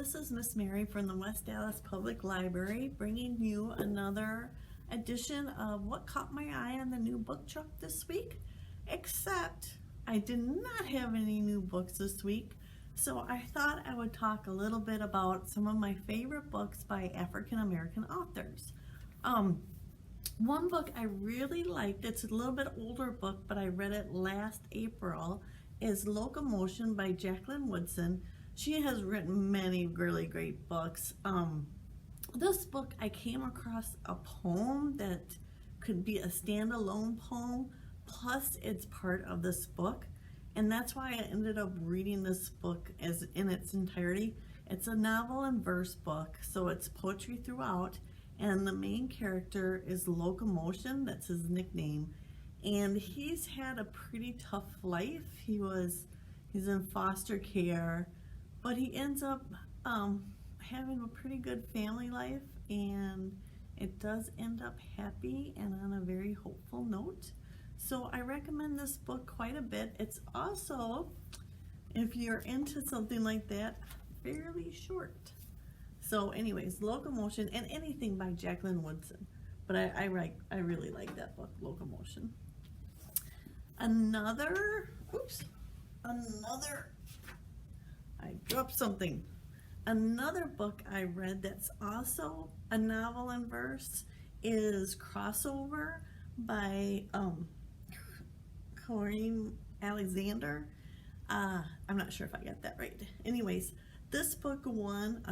this is Miss Mary from the West Dallas Public Library bringing you another edition of What Caught My Eye on the New Book Truck this week. Except I did not have any new books this week, so I thought I would talk a little bit about some of my favorite books by African American authors. One book I really liked, it's a little bit older book, but I read it last April, is Locomotion by Jacqueline Woodson. She has written many really great books. This book, I came across a poem that could be a standalone poem, plus it's part of this book, and that's why I ended up reading this book as in its entirety. It's a novel and verse book, so it's poetry throughout, and the main character is Locomotion, that's his nickname, and he's had a pretty tough life. He's in foster care, but he ends up having a pretty good family life, and it does end up happy and on a very hopeful note. So I recommend this book quite a bit. It's also, if you're into something like that, fairly short. So anyways, Locomotion, and anything by Jacqueline Woodson, but I really like that book, Locomotion. I dropped something. Another book I read that's also a novel in verse is Crossover by Corinne Alexander. I'm not sure if I got that right. Anyways, this book won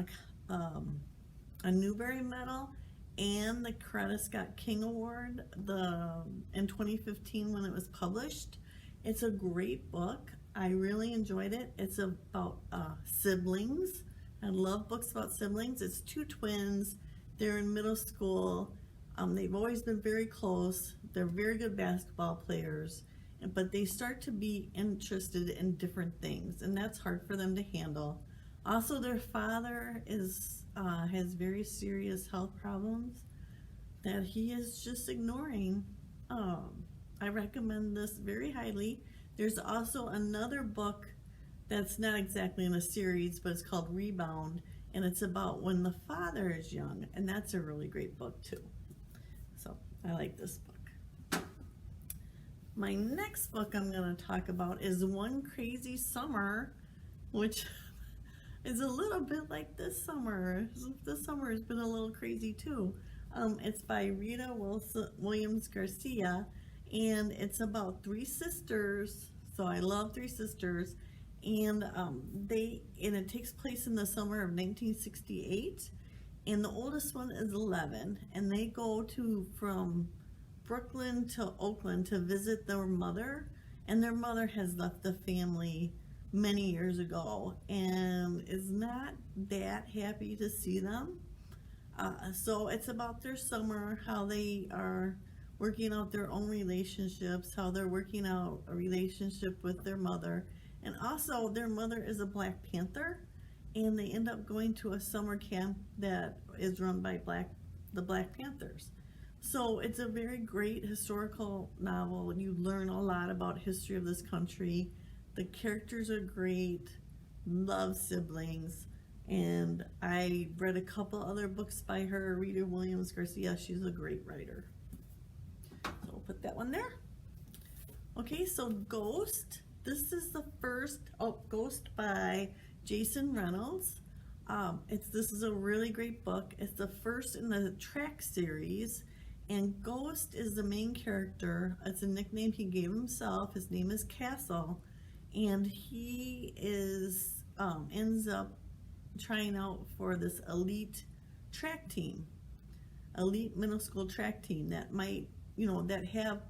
a Newbery Medal and the Coretta Scott King Award in 2015 when it was published. It's a great book. I really enjoyed it. It's about siblings. I love books about siblings. It's two twins. They're in middle school. They've always been very close. They're very good basketball players, but they start to be interested in different things, and that's hard for them to handle. Also, their father has very serious health problems that he is just ignoring. I recommend this very highly. There's also another book that's not exactly in a series, but it's called Rebound, and it's about when the father is young, and that's a really great book too. So I like this book. My next book I'm going to talk about is One Crazy Summer, which is a little bit like this summer. This summer has been a little crazy too. It's by Rita Williams Garcia, and it's about three sisters. So I love Three Sisters, and it takes place in the summer of 1968, and the oldest one is 11, and they go from Brooklyn to Oakland to visit their mother, and their mother has left the family many years ago and is not that happy to see them. So it's about their summer, how they are working out their own relationships, how they're working out a relationship with their mother, and also their mother is a Black Panther, and they end up going to a summer camp that is run by the Black Panthers. So it's a very great historical novel. You learn a lot about history of this country. The characters are great, love siblings, and I read a couple other books by her, Rita Williams Garcia. She's a great writer. So we'll put that one there. Okay, so Ghost. This is the first, Ghost by Jason Reynolds. This is a really great book. It's the first in the Track series, and Ghost is the main character. It's a nickname he gave himself. His name is Castle, and he ends up trying out for this elite track team, elite middle school track team that might, that have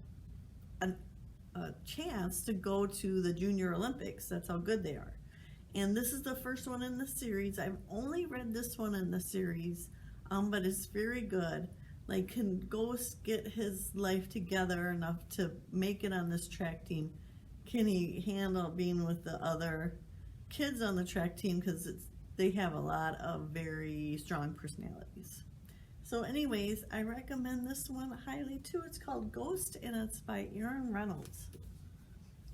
a chance to go to the Junior Olympics. That's how good they are. And this is the first one in the series. I've only read this one in the series, but it's very good. Like, can Ghost get his life together enough to make it on this track team? Can he handle being with the other kids on the track team? Because they have a lot of very strong personalities. So anyways, I recommend this one highly too. It's called Ghost, and it's by Aaron Reynolds.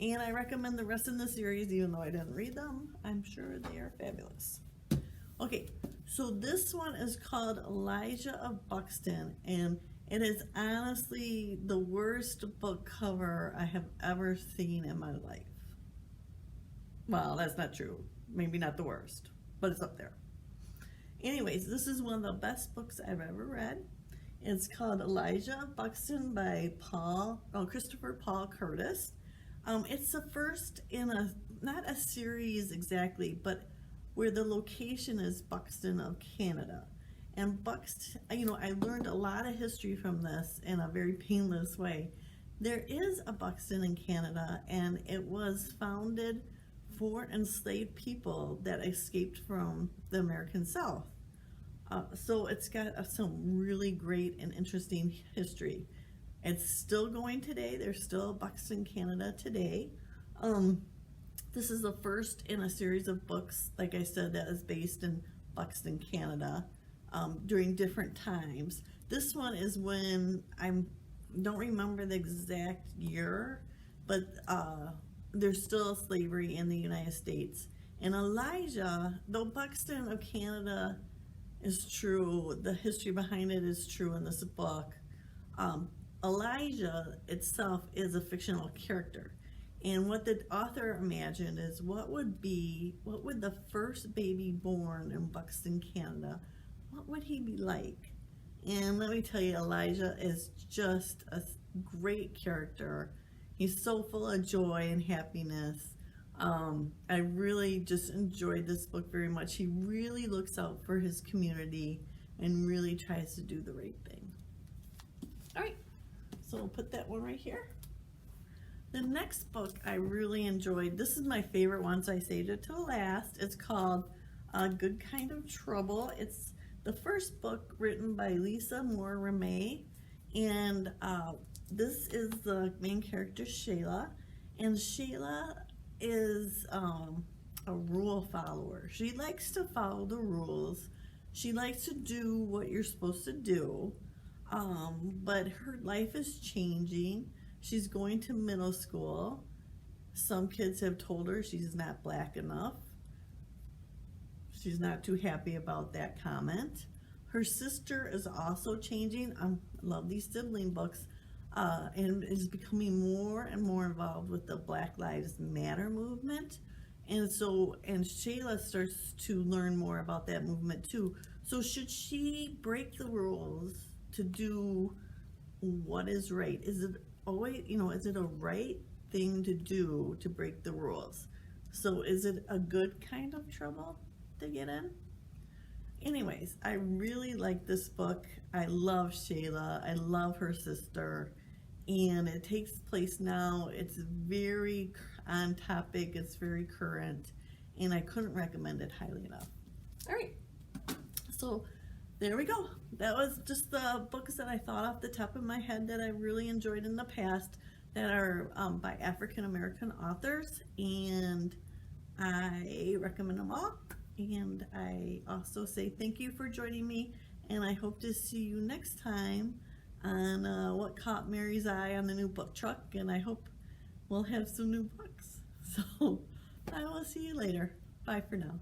And I recommend the rest of the series, even though I didn't read them. I'm sure they are fabulous. Okay, so this one is called Elijah of Buxton, and it is honestly the worst book cover I have ever seen in my life. Well, that's not true. Maybe not the worst, but it's up there. Anyways, this is one of the best books I've ever read. It's called Elijah of Buxton by Christopher Paul Curtis. It's the first in not a series exactly, but where the location is Buxton of Canada. And Buxton, I learned a lot of history from this in a very painless way. There is a Buxton in Canada, and it was founded for enslaved people that escaped from the American South. So it's got some really great and interesting history. It's still going today. There's still Buxton, Canada today. This is the first in a series of books, like I said, that is based in Buxton, Canada, during different times. This one is when don't remember the exact year, but there's still slavery in the United States. And Elijah, though Buxton of Canada is true, the history behind it is true in this book. Elijah itself is a fictional character. And what the author imagined is what would the first baby born in Buxton, Canada, what would he be like? And let me tell you, Elijah is just a great character. He's so full of joy and happiness. I really just enjoyed this book very much. He really looks out for his community and really tries to do the right thing. All right, so we'll put that one right here. The next book I really enjoyed, this is my favorite one, so I saved it till last. It's called A Good Kind of Trouble. It's the first book written by Lisa Moore Ramey, and this is the main character, Shayla, and Shayla is a rule follower. She likes to follow the rules. She likes to do what you're supposed to do, but her life is changing. She's going to middle school. Some kids have told her she's not black enough. She's not too happy about that comment. Her sister is also changing. I love these sibling books. And is becoming more and more involved with the Black Lives Matter movement. And Shayla starts to learn more about that movement too. So should she break the rules to do what is right? Is it always, is it a right thing to do to break the rules? So is it a good kind of trouble to get in? Anyways, I really like this book. I love Shayla. I love her sister. And it takes place now. It's very on topic. It's very current. And I couldn't recommend it highly enough. All right. So there we go. That was just the books that I thought off the top of my head that I really enjoyed in the past that are by African American authors. And I recommend them all. And I also say thank you for joining me. And I hope to see you next time on What Caught Mary's Eye on the New Book Truck, and I hope we'll have some new books. So I will see you later. Bye for now.